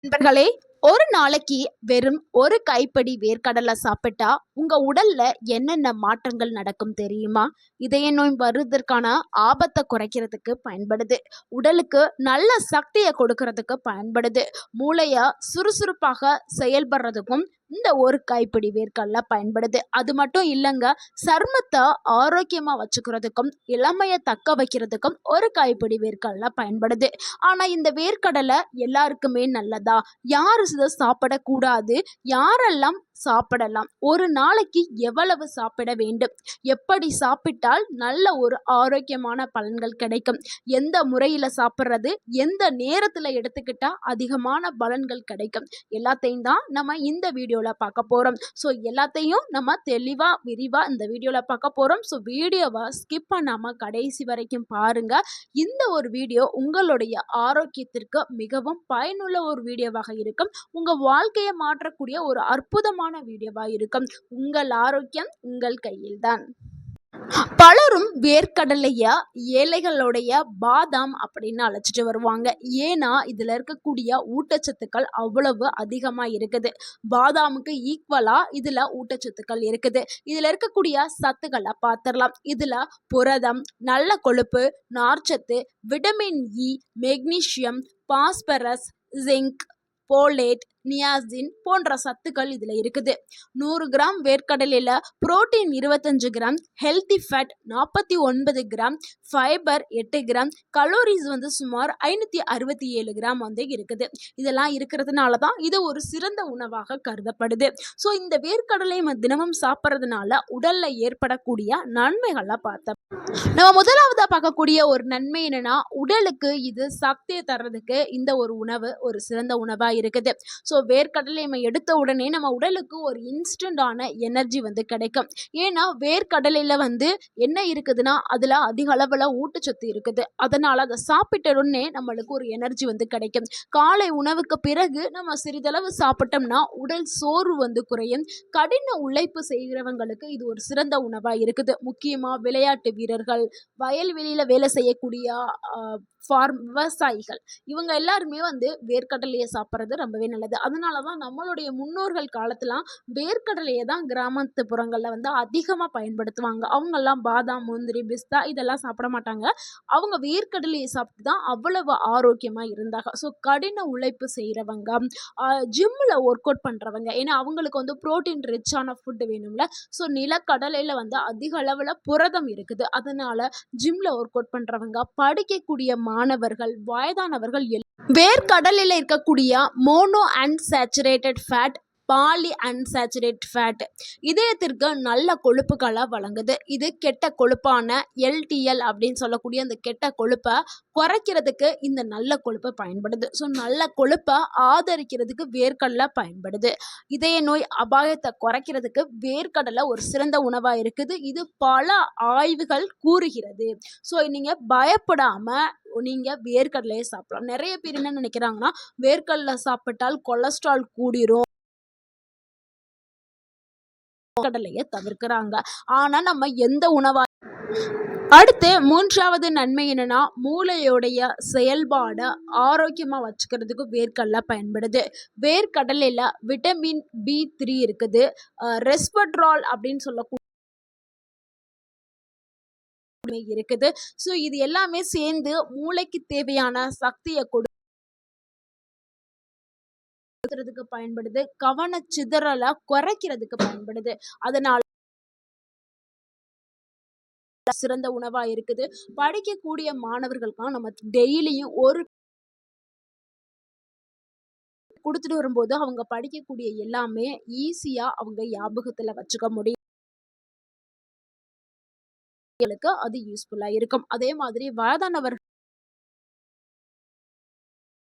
நண்பர்களே, ஒரு நாளைக்கு வெறும் ஒரு கைப்பிடி வேர்க்கடலை சாப்பிட்டா உங்க உடல்ல என்னென்ன மாற்றங்கள் நடக்கும் தெரியுமா? இதய நோய் வருவதற்கான ஆபத்தை குறைக்கிறதுக்கு பயன்படுது. உடலுக்கு நல்ல சக்தியை கொடுக்கறதுக்கு பயன்படுது. மூளைய சுறுசுறுப்பாக செயல்படுறதுக்கும் இந்த ஒரு கைப்பிடி வேர்க்கடலை பயன்படுது. அது மட்டும் இல்லைங்க, சருமத்தை ஆரோக்கியமா வச்சுக்கிறதுக்கும் இளமையை தக்க வைக்கிறதுக்கும் ஒரு கைப்பிடி வேர்க்கடலை பயன்படுது. ஆனா இந்த வேர்க்கடலை எல்லாருக்குமே நல்லதா? யார் இதை சாப்பிடக்கூடாது? யாரெல்லாம் சாப்பிடலாம்? ஒரு நாளைக்கு எவ்வளவு சாப்பிட வேண்டும்? எப்படி சாப்பிட்டால் நல்ல ஒரு ஆரோக்கியமான பலன்கள் கிடைக்கும்? எந்த முறையில் சாப்பிட்றது? எந்த நேரத்தில் எடுத்துக்கிட்டா அதிகமான பலன்கள் கிடைக்கும்? எல்லாத்தையும் தான் நம்ம இந்த வீடியோவில் பார்க்க போகிறோம். ஸோ எல்லாத்தையும் நம்ம தெளிவாக விரிவாக இந்த வீடியோவில் பார்க்க போகிறோம். ஸோ வீடியோவை ஸ்கிப் பண்ணாமல் கடைசி வரைக்கும் பாருங்கள். இந்த ஒரு வீடியோ உங்களுடைய ஆரோக்கியத்திற்கு மிகவும் பயனுள்ள ஒரு வீடியோவாக இருக்கும். உங்கள் வாழ்க்கையை மாற்றக்கூடிய ஒரு அற்புதமான வீடியோவாக இருக்கும். உங்கள் ஆரோக்கியம் உங்கள் கையில்தான். பலரும் வேர்க்கடலைய ஏழைகளுடைய பாதாம் அப்படின்னு அழைச்சிட்டு வருவாங்க. ஏன்னா இதுல இருக்கக்கூடிய ஊட்டச்சத்துக்கள் அவ்வளவு அதிகமா இருக்குது. பாதாமுக்கு ஈக்குவலா இதுல ஊட்டச்சத்துக்கள் இருக்குது. இதுல இருக்கக்கூடிய சத்துக்களை பார்த்துடலாம். இதுல புரதம், நல்ல கொழுப்பு, நார்ச்சத்து, vitamin E, magnesium, phosphorus, zinc, folate, niacin போன்ற சத்துக்கள் இதில் இருக்குது. 100 கிராம் வேர்க்கடலையில் protein 25 gram, healthy fat 49 gram, fibre 8 gram, calories சுமார் 567 கிராம் இருக்குது. இதெல்லாம் இருக்கிறதுனால தான் இது ஒரு சிறந்த உணவாக கருதப்படுது. ஸோ இந்த வேர்க்கடலை தினமும் சாப்பிட்றதுனால உடலில் ஏற்படக்கூடிய நன்மைகளை பார்த்தோம். நம்ம முதலாவதாக பார்க்கக்கூடிய ஒரு நன்மை என்னன்னா, உடலுக்கு இது சக்தியை தர்றதுக்கு இந்த ஒரு உணவு ஒரு சிறந்த உணவாக இருக்குது. ஸோ வேர்க்கடலை நம்ம எடுத்த உடனே நம்ம உடலுக்கு ஒரு இன்ஸ்டண்டான எனர்ஜி கிடைக்கும். ஏன்னா வேர்க்கடலையில் என்ன இருக்குதுன்னா அதில் அதிக அளவில் ஊட்டச்சத்து இருக்குது. அதனால் அதை சாப்பிட்ட உடனே நம்மளுக்கு ஒரு எனர்ஜி கிடைக்கும். காலை உணவுக்கு பிறகு நம்ம சிறிதளவு சாப்பிட்டோம்னா உடல் சோர்வு குறையும். கடின உழைப்பு செய்கிறவங்களுக்கு இது ஒரு சிறந்த உணவாக இருக்குது. முக்கியமாக விளையாட்டு வீரர்கள், வயல்வெளியில் வேலை செய்யக்கூடிய விவசாயிகள், இவங்க எல்லாருமே வேர்க்கடலையை சாப்பிட்றது ரொம்பவே நல்லது. அதனால தான் நம்மளுடைய முன்னோர்கள் காலத்துலாம் வேர்க்கடலையை தான் கிராமத்துப்புறங்களில் அதிகமாக பயன்படுத்துவாங்க. அவங்கெல்லாம் பாதாம், முந்திரி, பிஸ்தா இதெல்லாம் சாப்பிட மாட்டாங்க. அவங்க வேர்க்கடலையை சாப்பிட்டு தான் அவ்வளவு ஆரோக்கியமாக இருந்தாங்க. ஸோ கடின உழைப்பு செய்கிறவங்க, ஜிம்மில் ஒர்க் அவுட் பண்ணுறவங்க, ஏன்னா அவங்களுக்கு புரோட்டீன் ரிச்சான ஃபுட்டு வேணும்ல. ஸோ நிலக்கடலையில் அதிக அளவில் புரதம் இருக்குது. அதனால் ஜிம்மில் ஒர்க் அவுட் பண்ணுறவங்க, படிக்கக்கூடிய மாணவர்கள், வயதானவர்கள் வேர்க்கடலில் இருக்கக்கூடிய monounsaturated fat, polyunsaturate fat இதயத்திற்கு நல்ல கொழுப்புகளை வழங்குது. இது கெட்ட கொழுப்பான எல்டிஎல் அப்படின்னு சொல்லக்கூடிய அந்த கெட்ட கொழுப்பை குறைக்கிறதுக்கு இந்த நல்ல கொழுப்பை பயன்படுது. ஸோ நல்ல கொழுப்பை ஆதரிக்கிறதுக்கு வேர்க்கடலை பயன்படுது. இதய நோய் அபாயத்தை குறைக்கிறதுக்கு வேர்க்கடலை ஒரு சிறந்த உணவாக இருக்குது. இது பல ஆய்வுகள் கூறுகிறது. ஸோ நீங்கள் பயப்படாமல் நீங்கள் வேர்க்கடலையை சாப்பிடலாம். நிறைய பேர் என்ன நினைக்கிறாங்கன்னா, வேர்க்கடலை சாப்பிட்டால் கொலஸ்ட்ரால் கூடிரும், கடலையை தவிர்க்கிறாங்க. ஆனா நம்ம எந்த உணவா அடுத்து மூன்றாவது நன்மை என்னன்னா, மூளையோடைய செயல்பாடை ஆரோக்கியமாக வச்சுக்கிறதுக்கு வேர்க்கடலை பயன்படுது. வேர்க்கடலையில் விட்டமின் B3 இருக்குது. ரெஸ்வெட்ரால் அப்படின்னு சொல்லக்கூடிய இருக்குது. ஸோ இது எல்லாமே சேர்ந்து மூளைக்கு தேவையான சக்தியை கொடுக்கிறதுக்கு பயன்படுது. கவனச்சிதறலை குறைக்கிறதுக்கு பயன்படுது. அதனால சிறந்த உணவா இருக்குது. படிக்கக்கூடிய மாணவர்களுக்காக நம்ம டெய்லியும் ஒரு கொடுத்துட்டு வரும்போது அவங்க படிக்கக்கூடிய எல்லாமே ஈஸியா அவங்க ஞாபகத்துல வச்சுக்க முடியும். அது யூஸ்ஃபுல்லா இருக்கும். அதே மாதிரி வயதானவர்கள்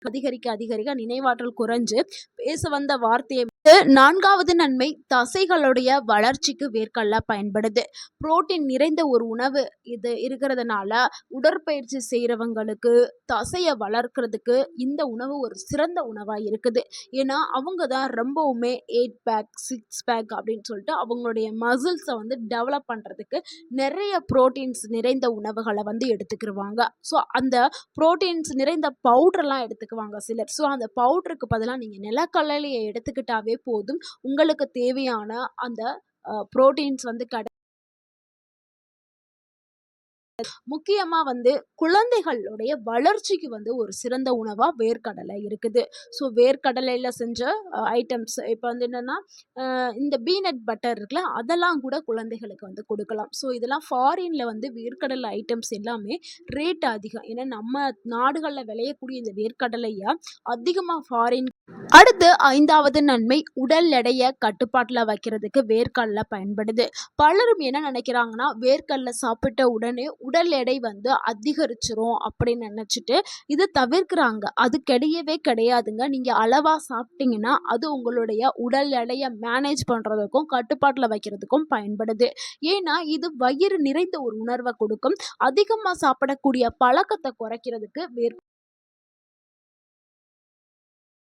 அதிகரிக்க அதிகரிக்க நினைவாற்றல் குறைஞ்சு பேச வந்த வார்த்தையை நான்காவது நன்மை, தசைகளுடைய வளர்ச்சிக்கு வேர்க்கடலை பயன்படுது. புரோட்டீன் நிறைந்த ஒரு உணவு இது இருக்கிறதுனால உடற்பயிற்சி செய்கிறவங்களுக்கு தசையை வளர்க்கறதுக்கு இந்த உணவு ஒரு சிறந்த உணவாக இருக்குது. ஏன்னா அவங்க தான் ரொம்பவுமே 8 பேக் 6 பேக் அப்படின்னு சொல்லிட்டு அவங்களுடைய மசில்ஸை வந்து டெவலப் பண்ணுறதுக்கு நிறைய புரோட்டீன்ஸ் நிறைந்த உணவுகளை வந்து எடுத்துக்கிடுவாங்க. ஸோ அந்த புரோட்டீன்ஸ் நிறைந்த பவுடர்லாம் எடுத்துக்குவாங்க சிலர். ஸோ அந்த பவுடருக்கு பதிலாக நீங்கள் நிலக்கடலையை எடுத்துக்கிட்டாவே போதும், உங்களுக்கு தேவையான அந்த புரோட்டீன்ஸ் வந்து முக்கியமா வந்து குழந்தைகளுடைய வளர்ச்சிக்கு வந்து ஒரு சிறந்த உணவா வேர்க்கடலை இருக்குது. ஸோ வேர்க்கடலையில செஞ்ச ஐட்டம்ஸ் இப்போ வந்து என்னன்னா இந்த பீனட் பட்டர் இருக்குல்ல, அதெல்லாம் கூட குழந்தைகளுக்கு வந்து கொடுக்கலாம். ஸோ இதெல்லாம் ஃபாரின்ல வந்து வேர்க்கடலை ஐட்டம்ஸ் எல்லாமே ரேட் அதிகம். ஏன்னா நம்ம நாடுகளில் விளையக்கூடிய இந்த வேர்க்கடலையை அதிகமாக ஃபாரின். அடுத்து 5வது நன்மை, உடல் எடையை கட்டுப்பாட்டில் வைக்கிறதுக்கு வேர்க்கடலை பயன்படுது. பலரும் என்ன நினைக்கிறாங்கன்னா, வேர்க்கடலை சாப்பிட்ட உடனே உடல் எடை வந்து அதிகரிச்சிரும் அப்படின்னு நினச்சிட்டு இது தவிர்க்கிறாங்க. அது கிடையவே கிடையாதுங்க. நீங்கள் அளவாக சாப்பிட்டீங்கன்னா அது உங்களுடைய உடல் எடையை மேனேஜ் பண்ணுறதுக்கும் கட்டுப்பாட்டில் வைக்கிறதுக்கும் பயன்படுது. ஏன்னா இது வயிறு நிறைந்த ஒரு உணர்வை கொடுக்கும். அதிகமாக சாப்பிடக்கூடிய பழக்கத்தை குறைக்கிறதுக்கு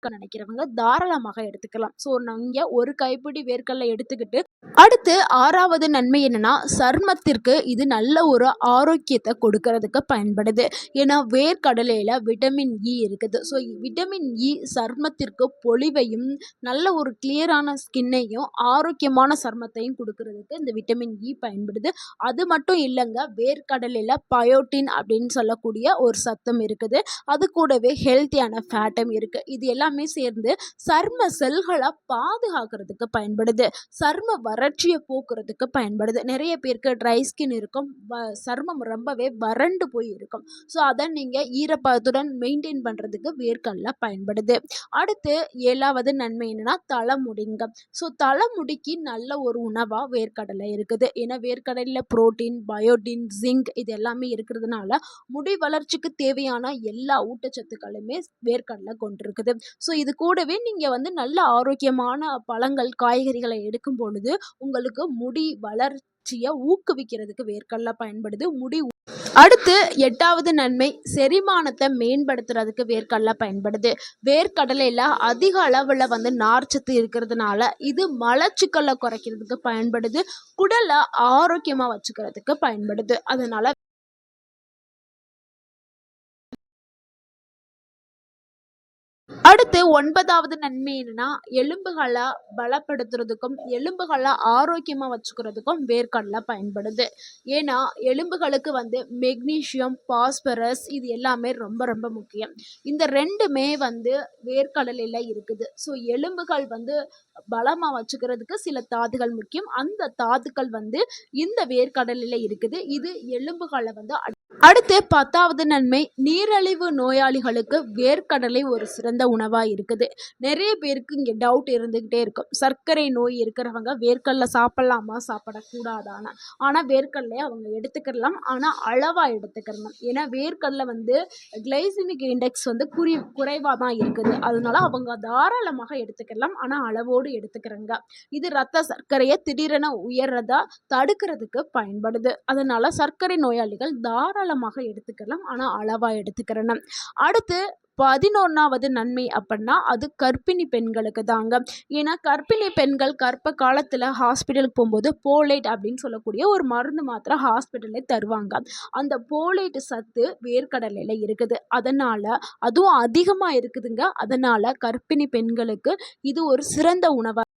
நினைக்கிறவங்க தாராளமாக எடுத்துக்கலாம். ஸோ நீங்க ஒரு கைப்பிடி வேர்க்கடலை எடுத்துக்கிட்டு, அடுத்து 6வது நன்மை என்னன்னா, சருமத்திற்கு இது நல்ல ஒரு ஆரோக்கியத்தை கொடுக்கறதுக்கு பயன்படுது. ஏன்னா வேர்க்கடலையில விட்டமின் இ இருக்குது. ஸோ விட்டமின் இ சருமத்திற்கு பொலிவையும் நல்ல ஒரு கிளியரான ஸ்கின்னையும் ஆரோக்கியமான சருமத்தையும் கொடுக்கறதுக்கு இந்த விட்டமின் இ பயன்படுது. அது மட்டும் இல்லைங்க, வேர்க்கடலையில பயோட்டின் அப்படின்னு சொல்லக்கூடிய ஒரு சத்தம் இருக்குது. அது கூடவே ஹெல்த்தியான ஃபேட்டும் இருக்கு. இது எல்லாமே சேர்ந்து சர்ம செல்களை பாதுகாக்கிறதுக்கு பயன்படுது. சர்ம வறட்சியை போக்குறதுக்கு பயன்படுது. நிறைய பேருக்கு ட்ரை ஸ்கின் இருக்கும், சர்மம் ரொம்பவே வறண்டு போய் இருக்கும். ஸோ அதை நீங்கள் ஈரப்பதத்துடன் மெயின்டைன் பண்ணுறதுக்கு வேர்க்கடலை பயன்படுது. அடுத்து 7வது நன்மை என்னன்னா, தலைமுடிங்க. ஸோ தலைமுடிக்கு நல்ல ஒரு உணவாக வேர்க்கடலை இருக்குது. ஏன்னா வேர்க்கடலையில் புரோட்டீன், பயோட்டின், ஜிங்க் இது எல்லாமே இருக்கிறதுனால முடி வளர்ச்சிக்கு தேவையான எல்லா ஊட்டச்சத்துக்களுமே வேர்க்கடலை கொண்டிருக்குது. ஸோ இது கூடவே நீங்கள் வந்து நல்ல ஆரோக்கியமான பழங்கள், காய்கறிகளை எடுக்கும் பொழுது உங்களுக்கு முடி வளர்ச்சியை ஊக்குவிக்கிறதுக்கு வேர்க்கடலை பயன்படுது. அடுத்து 8வது நன்மை, செரிமானத்தை மேம்படுத்துறதுக்கு வேர்க்கடலை பயன்படுது. வேர்க்கடலையில் அதிக அளவில் வந்து நார்ச்சத்து இருக்கிறதுனால இது மலச்சிக்கலை குறைக்கிறதுக்கு பயன்படுது. குடலை ஆரோக்கியமாக வச்சுக்கிறதுக்கு பயன்படுது. அதனால அடுத்து 9வது நன்மை என்னன்னா, எலும்புகளை பலப்படுத்துறதுக்கும் எலும்புகளை ஆரோக்கியமாக வச்சுக்கிறதுக்கும் வேர்க்கடலை பயன்படுது. ஏன்னா எலும்புகளுக்கு வந்து மெக்னீஷியம், பாஸ்பரஸ் இது எல்லாமே ரொம்ப ரொம்ப முக்கியம். இந்த ரெண்டுமே வந்து வேர்க்கடலையில் இருக்குது. ஸோ எலும்புகள் வந்து பலமாக வச்சுக்கிறதுக்கு சில தாதுகள் முக்கியம். அந்த தாதுக்கள் வந்து இந்த வேர்க்கடலையில் இருக்குது. இது எலும்புகளை வந்து அடுத்து 10வது நன்மை, நீரிழிவு நோயாளிகளுக்கு வேர்க்கடலை ஒரு சிறந்த உணவாக இருக்குது. நிறைய பேருக்கு இங்கே டவுட் இருந்துக்கிட்டே இருக்கும், சர்க்கரை நோய் இருக்கிறவங்க வேர்க்கடலை சாப்பிட்லாமா சாப்பிடக்கூடாதான. ஆனால் வேர்க்கடலையை அவங்க எடுத்துக்கலாம், ஆனால் அளவாக எடுத்துக்கலாம். ஏன்னா வேர்க்கடலை வந்து கிளைசிமிக் இண்டெக்ஸ் வந்து குறைவாக தான் இருக்குது. அதனால அவங்க தாராளமாக எடுத்துக்கலாம், ஆனால் அளவோடு எடுத்துக்கிறங்க. இது ரத்த சர்க்கரையை திடீரென உயர்றதா தடுக்கிறதுக்கு பயன்படுது. அதனால சர்க்கரை நோயாளிகள் தாராளமாக எடுத்துக்கலாம், ஆனால் அளவாக எடுத்துக்கிறணும். அடுத்து 11வது நன்மை அப்படின்னா அது கர்ப்பிணி பெண்களுக்கு தாங்க. ஏன்னா கர்ப்பிணி பெண்கள் கர்ப்ப காலத்தில் ஹாஸ்பிட்டலுக்கு போகும்போது போலேட் அப்படின்னு சொல்லக்கூடிய ஒரு மருந்து மாத்திரை ஹாஸ்பிட்டலில் தருவாங்க. அந்த போலேட் சத்து வேர்க்கடலையில் இருக்குது. அதனால் அதுவும் அதிகமாக இருக்குதுங்க. அதனால் கர்ப்பிணி பெண்களுக்கு இது ஒரு சிறந்த உணவாக.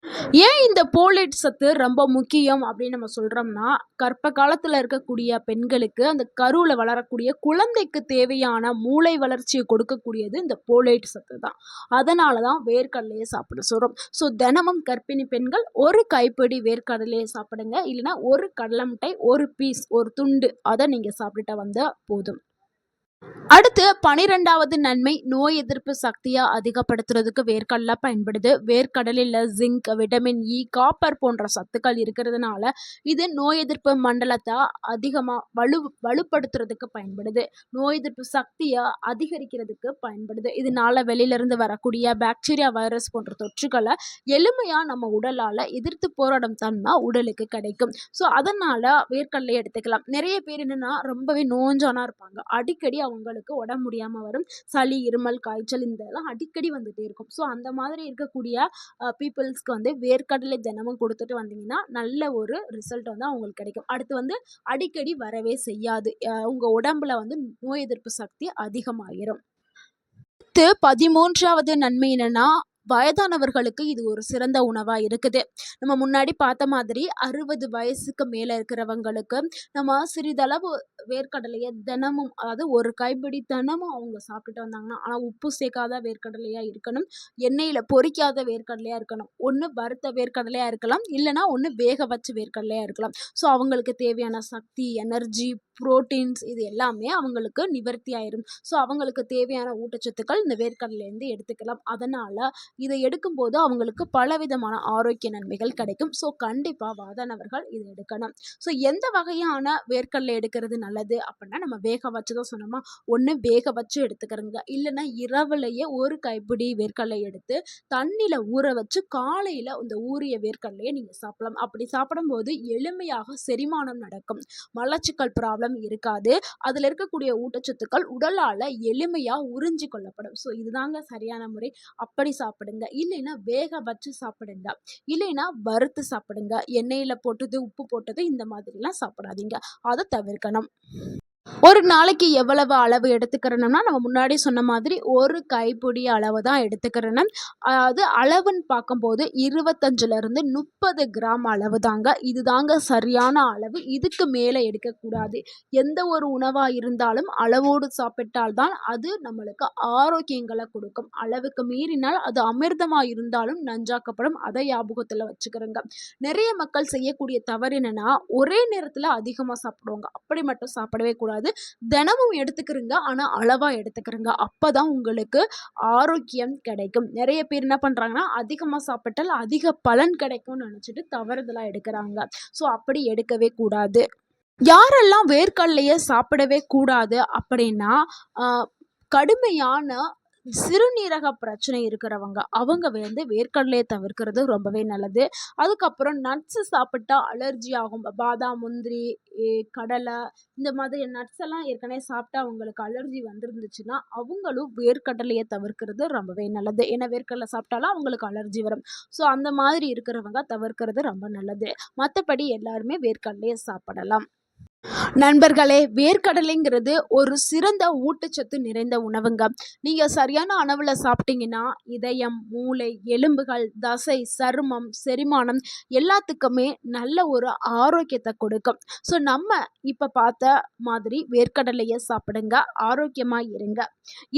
ஏன் இந்த போலேட் சத்து ரொம்ப முக்கியம் அப்படின்னு நம்ம சொல்கிறோம்னா, கர்ப்ப காலத்தில் இருக்கக்கூடிய பெண்களுக்கு அந்த கருவில் வளரக்கூடிய குழந்தைக்கு தேவையான மூளை வளர்ச்சியை கொடுக்கக்கூடியது இந்த போலேட் சத்து தான். அதனால தான் வேர்க்கடலையை சாப்பிட சொல்கிறோம். ஸோ தினமும் கர்ப்பிணி பெண்கள் ஒரு கைப்பிடி வேர்க்கடலையை சாப்பிடுங்க. இல்லைன்னா ஒரு கடலை மிட்டாய், ஒரு பீஸ், ஒரு துண்டு அதை நீங்கள் சாப்பிட்டுட்டு வந்தால் போதும். அடுத்து 12வது நன்மை, நோய் எதிர்ப்பு சக்தியை அதிகப்படுத்துறதுக்கு வேர்க்கடலை பயன்படுது. வேர்க்கடலையில் ஜிங்க், விட்டமின் இ, காப்பர் போன்ற சத்துக்கள் இருக்கிறதுனால இது நோய் எதிர்ப்பு மண்டலத்தை அதிகமாக வலுப்படுத்துறதுக்கு பயன்படுது. நோய் எதிர்ப்பு சக்தியை அதிகரிக்கிறதுக்கு பயன்படுது. இதனால வெளியிலிருந்து வரக்கூடிய பாக்டீரியா, வைரஸ் போன்ற தொற்றுகளை எளிமையாக நம்ம உடலால் எதிர்த்து போராடும் தன்மை உடலுக்கு கிடைக்கும். ஸோ அதனால் வேர்க்கடலை எடுத்துக்கலாம். நிறைய பேர் என்னென்னா ரொம்பவே நோஞ்சானா இருப்பாங்க. அடிக்கடி அவங்களுக்கு உடம்பு முடியாமல் வரும். சளி, இருமல், காய்ச்சல் இதெல்லாம் அடிக்கடி வந்துட்டே இருக்கும். ஸோ அந்த மாதிரி இருக்கக்கூடிய பீப்புள்ஸ்க்கு வந்து வேர்க்கடலை தினமும் கொடுத்துட்டு வந்தீங்கன்னா நல்ல ஒரு ரிசல்ட் வந்து அவங்களுக்கு கிடைக்கும். அடுத்து வந்து அடிக்கடி வரவே செய்யாது. உங்கள் உடம்புல வந்து நோய் எதிர்ப்பு சக்தி அதிகமாயிரும். 13வது நன்மை என்னன்னா, வயதானவர்களுக்கு இது ஒரு சிறந்த உணவா இருக்குது. நம்ம முன்னாடி பார்த்த மாதிரி 60 வயசுக்கு மேல இருக்கிறவங்களுக்கு நம்ம சிறிதளவு வேர்க்கடலையை தினமும், அதாவது ஒரு கைப்பிடி தினமும் அவங்க சாப்பிட்டுட்டு வந்தாங்கன்னா, ஆனால் உப்பு சேர்க்காத வேர்க்கடலையா இருக்கணும், எண்ணெயில் பொரிக்காத வேர்க்கடலையா இருக்கணும், ஒன்று வறுத்த வேர்க்கடலையா இருக்கலாம், இல்லைனா ஒன்று வேக வச்ச வேர்க்கடலையா இருக்கலாம். ஸோ அவங்களுக்கு தேவையான சக்தி, எனர்ஜி, புரோட்டீன்ஸ் இது எல்லாமே அவங்களுக்கு நிவர்த்தி ஆயிரும். ஸோ அவங்களுக்கு தேவையான ஊட்டச்சத்துக்கள் இந்த வேர்க்கடலையிலேருந்து எடுத்துக்கலாம். அதனால் இதை எடுக்கும்போது அவங்களுக்கு பலவிதமான ஆரோக்கிய நன்மைகள் கிடைக்கும். ஸோ கண்டிப்பாக வயதானவர்கள் இதை எடுக்கணும். ஸோ எந்த வகையான வேர்க்கடலை எடுக்கிறது நல்லது அப்படின்னா, நம்ம வேக வச்சு தான் சொன்னோமா, ஒன்று வேக வச்சு எடுத்துக்கிறோங்க, இல்லைன்னா இரவுலையே ஒரு கைப்பிடி வேர்க்கடலை எடுத்து தண்ணியில் ஊற வச்சு காலையில் இந்த ஊறிய வேர்க்கடலையை நீங்கள் சாப்பிடலாம். அப்படி சாப்பிடும்போது எளிமையாக செரிமானம் நடக்கும், மலச்சிக்கல் ப்ராப்ளம் இருக்காது. அதில் இருக்கக்கூடிய ஊட்டச்சத்துக்கள் உடலால் எளிமையாக உறிஞ்சி கொள்ளப்படும். ஸோ இதுதாங்க சரியான முறை. அப்படி சாப்பிடுங்க. இல்லைன்னா வேக வச்சு சாப்பிடுங்க, இல்லைன்னா வறுத்து சாப்பிடுங்க. எண்ணெயில் போட்டது, உப்பு போட்டது இந்த மாதிரிலாம் சாப்பிடாதீங்க. அதை தவிர்க்கணும். ஒரு நாளைக்கு எவ்வளவு அளவு எடுத்துக்கிறணும்னா, நம்ம முன்னாடி சொன்ன மாதிரி ஒரு கைப்பிடி அளவு தான் எடுத்துக்கிறணும். அதாவது அளவுன்னு பார்க்கும்போது 25லேருந்து 30 கிராம் அளவு தாங்க. இது தாங்க சரியான அளவு. இதுக்கு மேலே எடுக்கக்கூடாது. எந்த ஒரு உணவாக இருந்தாலும் அளவோடு சாப்பிட்டால் தான் அது நம்மளுக்கு ஆரோக்கியங்களை கொடுக்கும். அளவுக்கு மீறினால் அது அமிர்தமாக இருந்தாலும் நஞ்சாக்கப்படும். அதை ஞாபகத்தில் வச்சுக்கிறோங்க. நிறைய மக்கள் செய்யக்கூடிய தவறு என்னென்னா, ஒரே நேரத்தில் அதிகமாக சாப்பிடுவாங்க. அப்படி மட்டும் சாப்பிடவே கூடாது. தினமும் எடுத்துக்கிறங்க, ஆனால் அளவாக எடுத்துக்கிறங்க. அப்போ தான் உங்களுக்கு ஆரோக்கியம் கிடைக்கும். நிறைய பேர் என்ன பண்ணுறாங்கன்னா, அதிகமாக சாப்பிட்டால் அதிக பலன் கிடைக்கும்னு நினச்சிட்டு தவறுதலாக எடுக்கிறாங்க. ஸோ அப்படி எடுக்கவே கூடாது. யாரெல்லாம் வேர்க்கடலையை சாப்பிடவே கூடாது அப்படின்னா, கடுமையான சிறுநீரக பிரச்சனை இருக்கிறவங்க, அவங்க வந்து வேர்க்கடலையை தவிர்க்கிறது ரொம்பவே நல்லது. அதுக்கப்புறம் நட்ஸு சாப்பிட்டா அலர்ஜி ஆகும். பாதாம், முந்திரி, கடலை இந்த மாதிரி நட்ஸ் எல்லாம் ஏற்கனவே சாப்பிட்டா அவங்களுக்கு அலர்ஜி வந்துருந்துச்சுன்னா அவங்களும் வேர்க்கடலையை தவிர்க்கிறது ரொம்பவே நல்லது. ஏன்னா வேர்க்கடலை சாப்பிட்டாலும் அவங்களுக்கு அலர்ஜி வரும். ஸோ அந்த மாதிரி இருக்கிறவங்க தவிர்க்கிறது ரொம்ப நல்லது. மற்றபடி எல்லாருமே வேர்க்கடலையை சாப்பிடலாம். நண்பர்களே, வேர்க்கடலைங்கிறது ஒரு சிறந்த ஊட்டச்சத்து நிறைந்த உணவுங்க. நீங்கள் சரியான அளவில் சாப்பிட்டீங்கன்னா இதயம், மூளை, எலும்புகள், தசை, சருமம், செரிமானம் எல்லாத்துக்குமே நல்ல ஒரு ஆரோக்கியத்தை கொடுக்கும். ஸோ நம்ம இப்போ பார்த்த மாதிரி வேர்க்கடலையை சாப்பிடுங்க, ஆரோக்கியமாக இருங்க.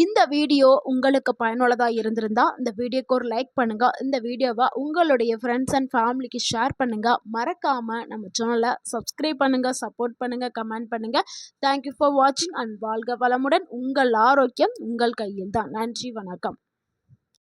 இந்த வீடியோ உங்களுக்கு பயனுள்ளதாக இருந்திருந்தால் இந்த வீடியோக்கு ஒரு லைக் பண்ணுங்கள். இந்த வீடியோவை உங்களுடைய ஃப்ரெண்ட்ஸ் அண்ட் ஃபேமிலிக்கு ஷேர் பண்ணுங்கள். மறக்காமல் நம்ம சேனலை சப்ஸ்கிரைப் பண்ணுங்கள், சப்போர்ட் பண்ணுங்கள், கமெண்ட் பண்ணுங்க. தேங்க்யூ ஃபார் வாட்சிங் அண்ட் வாழ்க வளமுடன். உங்கள் ஆரோக்கியம் உங்கள் கையில் தான். நன்றி, வணக்கம்.